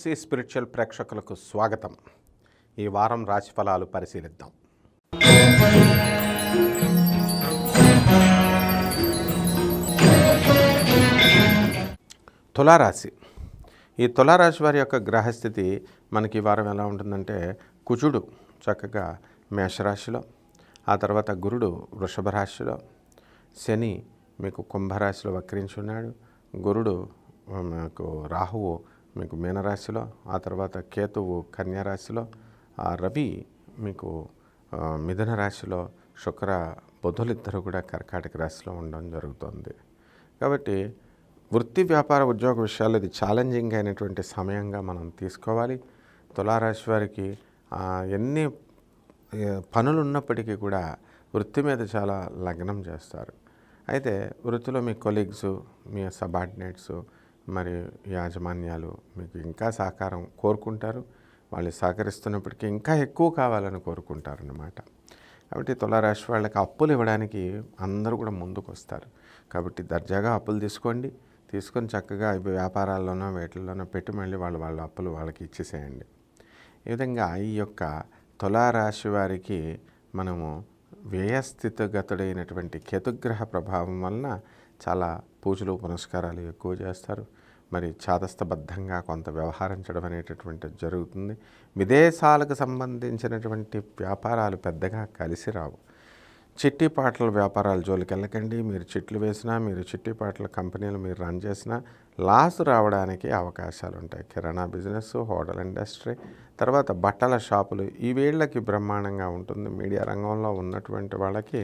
SSC spiritual ప్రేక్షకులకు స్వాగతం. ఈ వారం రాశిఫలాలు పరిశీలిద్దాం. తులారాశి. ఈ తులారాశి వారి యొక్క గ్రహస్థితి మనకి ఈ వారం ఎలా ఉంటుందంటే, కుజుడు చక్కగా మేషరాశిలో, ఆ తర్వాత గురుడు వృషభ రాశిలో, శని మీకు కుంభరాశిలో వక్రించి ఉన్నాడు, గురుడు మీకు రాహువు మీకు మీనరాశిలో, ఆ తర్వాత కేతువు కన్యారాశిలో, రవి మీకు మిథున రాశిలో, శుక్ర బుధులిద్దరూ కూడా కర్కాటక రాశిలో ఉండడం జరుగుతుంది. కాబట్టి వృత్తి వ్యాపార ఉద్యోగ విషయాల్లో ఇది ఛాలెంజింగ్ అయినటువంటి సమయంగా మనం తీసుకోవాలి. తులారాశి వారికి ఎన్ని పనులు ఉన్నప్పటికీ కూడా వృత్తి మీద చాలా లగ్నం చేస్తారు. అయితే వృత్తిలో మీ కొలీగ్స్, మీ సబార్డినేట్స్, మరి యాజమాన్యాలు మీకు ఇంకా సహకారం కోరుకుంటారు. వాళ్ళు సహకరిస్తున్నప్పటికీ ఇంకా ఎక్కువ కావాలని కోరుకుంటారన్నమాట. కాబట్టి తులారాశి వాళ్ళకి అప్పులు ఇవ్వడానికి అందరూ కూడా ముందుకు వస్తారు. కాబట్టి దర్జాగా అప్పులు తీసుకొని చక్కగా వ్యాపారాల్లోనో వేటిల్లోనో పెట్టి మళ్ళీ వాళ్ళ అప్పులు వాళ్ళకి ఇచ్చేసేయండి. ఈ విధంగా ఈ యొక్క తులారాశి వారికి మనము వ్యయస్థితిగతుడైనటువంటి కేతుగ్రహ ప్రభావం వలన చాలా పూజలు పునస్కారాలు ఎక్కువ చేస్తారు. మరి చాదస్తబద్ధంగా కొంత వ్యవహరించడం అనేటటువంటిది జరుగుతుంది. విదేశాలకు సంబంధించినటువంటి వ్యాపారాలు పెద్దగా కలిసి రావు. చిట్టిపాట్ల వ్యాపారాల జోలికి వెళ్ళకండి. మీరు చిట్లు వేసినా, మీరు చిట్టిపాట్ల కంపెనీలు మీరు రన్ చేసినా లాస్ రావడానికి అవకాశాలు ఉంటాయి. కిరాణా బిజినెస్, హోటల్ ఇండస్ట్రీ, తర్వాత బట్టల షాపులు ఈ వేళ్ళకి బ్రహ్మాండంగా ఉంటుంది. మీడియా రంగంలో ఉన్నటువంటి వాళ్ళకి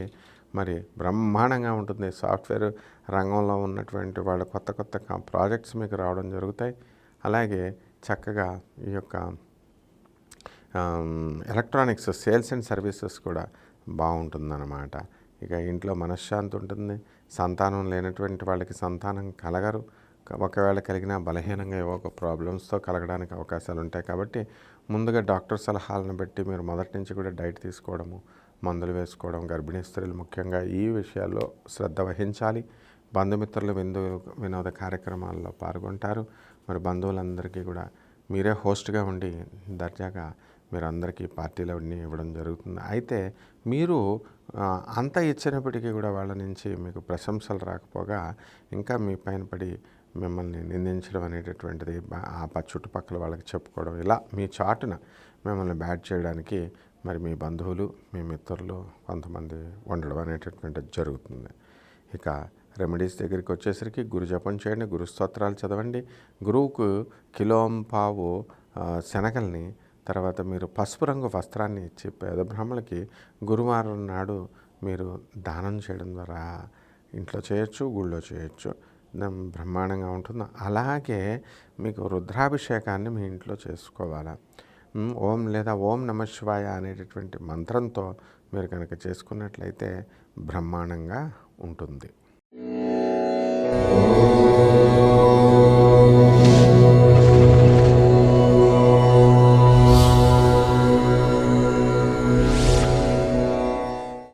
మరి బ్రహ్మాండంగా ఉంటుంది. సాఫ్ట్వేర్ రంగంలో ఉన్నటువంటి వాళ్ళ కొత్త ప్రాజెక్ట్స్ మీకు రావడం జరుగుతాయి. అలాగే చక్కగా ఈ యొక్క ఎలక్ట్రానిక్స్ సేల్స్ అండ్ సర్వీసెస్ కూడా బాగుంటుందన్నమాట. ఇక ఇంట్లో మనశ్శాంతి ఉంటుంది. సంతానం లేనటువంటి వాళ్ళకి సంతానం కలగరు. ఒకవేళ కలిగినా బలహీనంగా ఏవో ఒక ప్రాబ్లమ్స్తో కలగడానికి అవకాశాలు ఉంటాయి. కాబట్టి ముందుగా డాక్టర్ సలహాలను బట్టి మీరు మొదటి నుంచి కూడా డైట్ తీసుకోవడము, మందులు వేసుకోవడం, గర్భిణీ స్త్రీలు ముఖ్యంగా ఈ విషయాల్లో శ్రద్ధ వహించాలి. బంధుమిత్రులు వినోద కార్యక్రమాల్లో పాల్గొంటారు. మరి బంధువులందరికీ కూడా మీరే హోస్ట్గా ఉండి దర్జాగా మీరు అందరికీ పార్టీలు అన్నీ ఇవ్వడం జరుగుతుంది. అయితే మీరు అంత ఇచ్చినప్పటికీ కూడా వాళ్ళ నుంచి మీకు ప్రశంసలు రాకపోగా ఇంకా మీ పైన పడి మిమ్మల్ని నిందించడం అనేటటువంటిది, ఆ చుట్టుపక్కల వాళ్ళకి చెప్పుకోవడం, ఇలా మీ చాటున మిమ్మల్ని బ్యాడ్ చేయడానికి మరి మీ బంధువులు, మీ మిత్రులు కొంతమంది ఉండడం అనేటటువంటిది జరుగుతుంది. ఇక రెమెడీస్ దగ్గరికి వచ్చేసరికి గురు జపం చేయండి, గురు స్తోత్రాలు చదవండి. గురువుకు కిలోంపావు శనగల్ని, తర్వాత మీరు పసుపు రంగు వస్త్రాన్ని ఇచ్చి పేద బ్రాహ్మణులకి గురువారం నాడు మీరు దానం చేయడం ద్వారా ఇంట్లో చేయొచ్చు, గుళ్ళో చేయొచ్చు, బ్రహ్మాండంగా ఉంటుంది. అలాగే మీకు రుద్రాభిషేకాన్ని మీ ఇంట్లో చేసుకోవాలా. ఓం లేదా ఓం నమ శివాయ అనేటటువంటి మంత్రంతో మీరు కనుక చేసుకున్నట్లయితే బ్రహ్మాండంగా ఉంటుంది.